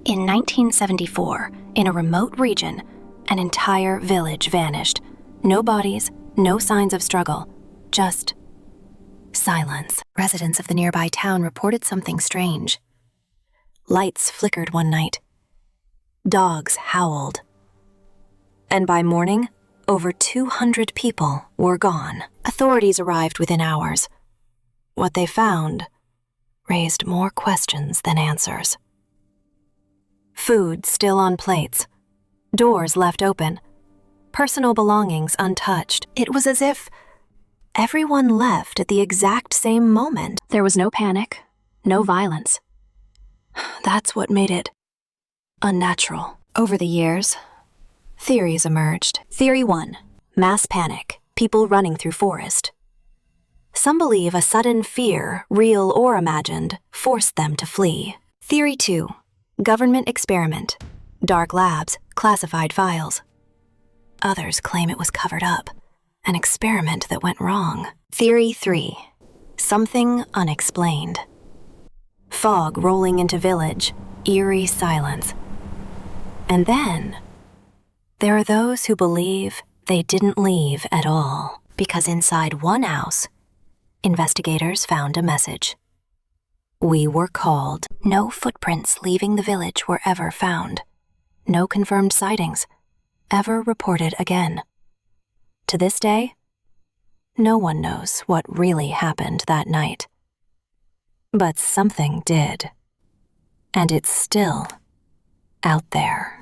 In 1974, in a remote region, an entire village vanished. No bodies, no signs of struggle, just silence. Residents of the nearby town reported something strange. Lights flickered one night. Dogs howled. And by morning, over 200 people were gone. Authorities arrived within hours. What they found raised more questions than answers. Food still on plates, doors left open, personal belongings untouched. It was as if everyone left at the exact same moment. There was no panic, no violence. That's what made it unnatural. Over the years, theories emerged. Theory 1, mass panic, people running through forest. Some believe a sudden fear, real or imagined, forced them to flee. Theory 2, government experiment, dark labs, classified files. Others claim it was covered up, an experiment that went wrong. Theory 3, something unexplained. Fog rolling into village, eerie silence. And then, there are those who believe they didn't leave at all, because inside one house, investigators found a message. We were called. No footprints leaving the village were ever found. No confirmed sightings, ever reported again. To this day, no one knows what really happened that night. But something did. And it's still out there.